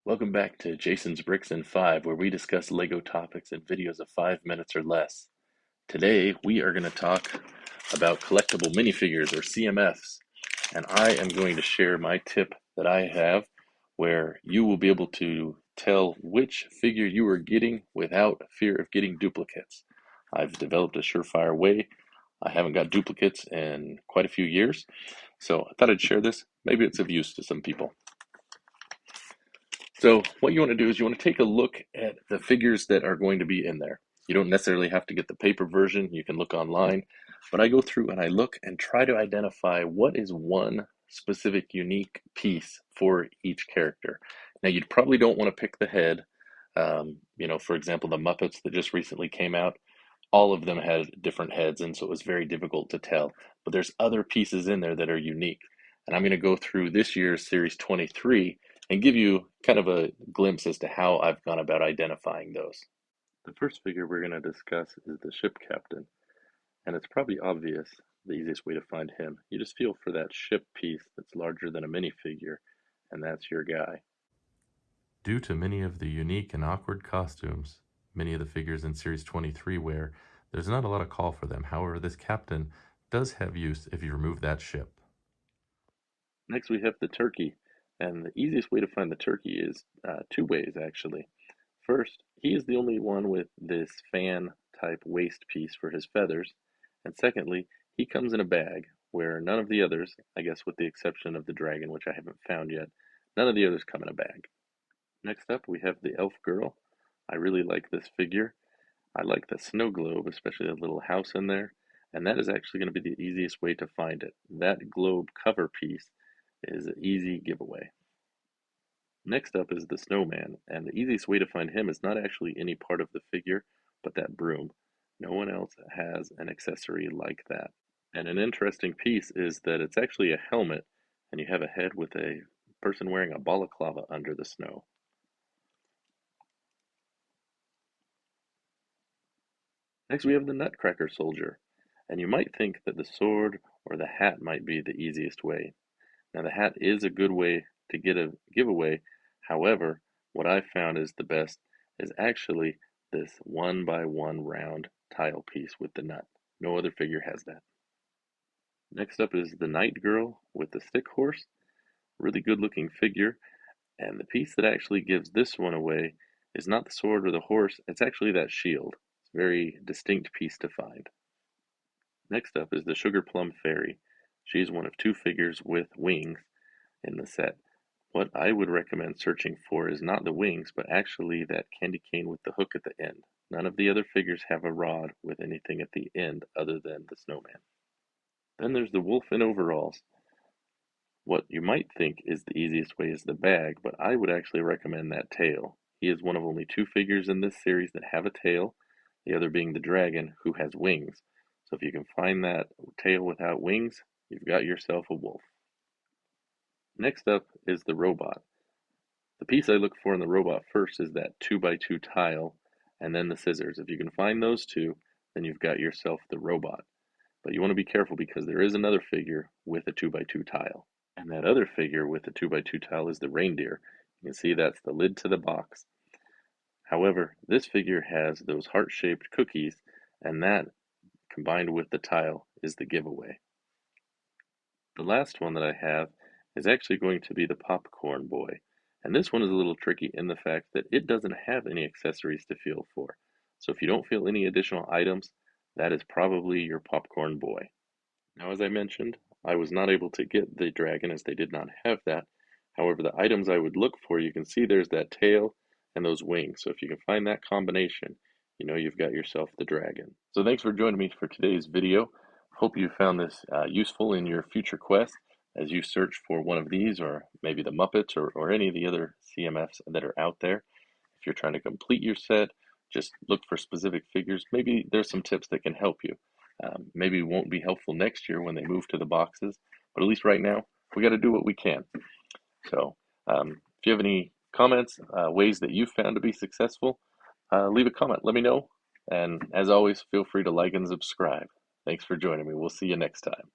Welcome back to Jason's Bricks in 5, where we discuss LEGO topics in videos of 5 minutes or less. Today, we are going to talk about collectible minifigures or CMFs, and I am going to share my tip that I have where you will be able to tell which figure you are getting without fear of getting duplicates. I've developed a surefire way. I haven't got duplicates in quite a few years, so I thought I'd share this. Maybe it's of use to some people. So what you want to do is you want to take a look at the figures that are going to be in there. You don't necessarily have to get the paper version. You can look online. But I go through and I look and try to identify what is one specific unique piece for each character. Now, you probably don't want to pick the head. For example, the Muppets that just recently came out, all of them had different heads, and so it was very difficult to tell. But there's other pieces in there that are unique. And I'm going to go through this year's Series 23 and give you kind of a glimpse as to how I've gone about identifying those. The first figure we're going to discuss is the ship captain, and it's probably obvious the easiest way to find him. You just feel for that ship piece that's larger than a minifigure, and that's your guy. Due to many of the unique and awkward costumes many of the figures in Series 23 wear, there's not a lot of call for them. However, this captain does have use if you remove that ship. Next, we have the turkey. And the easiest way to find the turkey is two ways, actually. First, he is the only one with this fan type waist piece for his feathers. And secondly, he comes in a bag where none of the others, I guess with the exception of the dragon, which I haven't found yet, none of the others come in a bag. Next up, we have the elf girl. I really like this figure. I like the snow globe, especially the little house in there. And that is actually going to be the easiest way to find it. That globe cover piece is an easy giveaway. Next up is the snowman, and the easiest way to find him is not actually any part of the figure, but that broom. No one else has an accessory like that. And an interesting piece is that it's actually a helmet, and you have a head with a person wearing a balaclava under the snow. Next we have the Nutcracker Soldier, and you might think that the sword or the hat might be the easiest way. Now the hat is a good way to get a giveaway. However, what I found is the best is actually this 1x1 round tile piece with the nut. No other figure has that. Next up is the Night Girl with the stick horse. Really good looking figure. And the piece that actually gives this one away is not the sword or the horse, it's actually that shield. It's a very distinct piece to find. Next up is the Sugar Plum Fairy. She's one of two figures with wings in the set. What I would recommend searching for is not the wings, but actually that candy cane with the hook at the end. None of the other figures have a rod with anything at the end other than the snowman. Then there's the wolf in overalls. What you might think is the easiest way is the bag, but I would actually recommend that tail. He is one of only two figures in this series that have a tail, the other being the dragon, who has wings. So if you can find that tail without wings, you've got yourself a wolf. Next up is the robot. The piece I look for in the robot first is that 2x2 tile, and then the scissors. If you can find those two, then you've got yourself the robot. But you want to be careful because there is another figure with a 2x2 tile. And that other figure with the 2x2 tile is the reindeer. You can see that's the lid to the box. However, this figure has those heart-shaped cookies, and that, combined with the tile, is the giveaway. The last one that I have is actually going to be the popcorn boy. And this one is a little tricky in the fact that it doesn't have any accessories to feel for. So if you don't feel any additional items, that is probably your popcorn boy. Now, as I mentioned, I was not able to get the dragon as they did not have that. However, the items I would look for, you can see there's that tail and those wings. So if you can find that combination, you know you've got yourself the dragon. So thanks for joining me for today's video. Hope you found this useful in your future quest as you search for one of these, or maybe the Muppets, or any of the other CMFs that are out there. If you're trying to complete your set, just look for specific figures. Maybe there's some tips that can help you. Maybe it won't be helpful next year when they move to the boxes, but at least right now, we got to do what we can. So if you have any comments, ways that you've found to be successful, leave a comment. Let me know. And as always, feel free to like and subscribe. Thanks for joining me. We'll see you next time.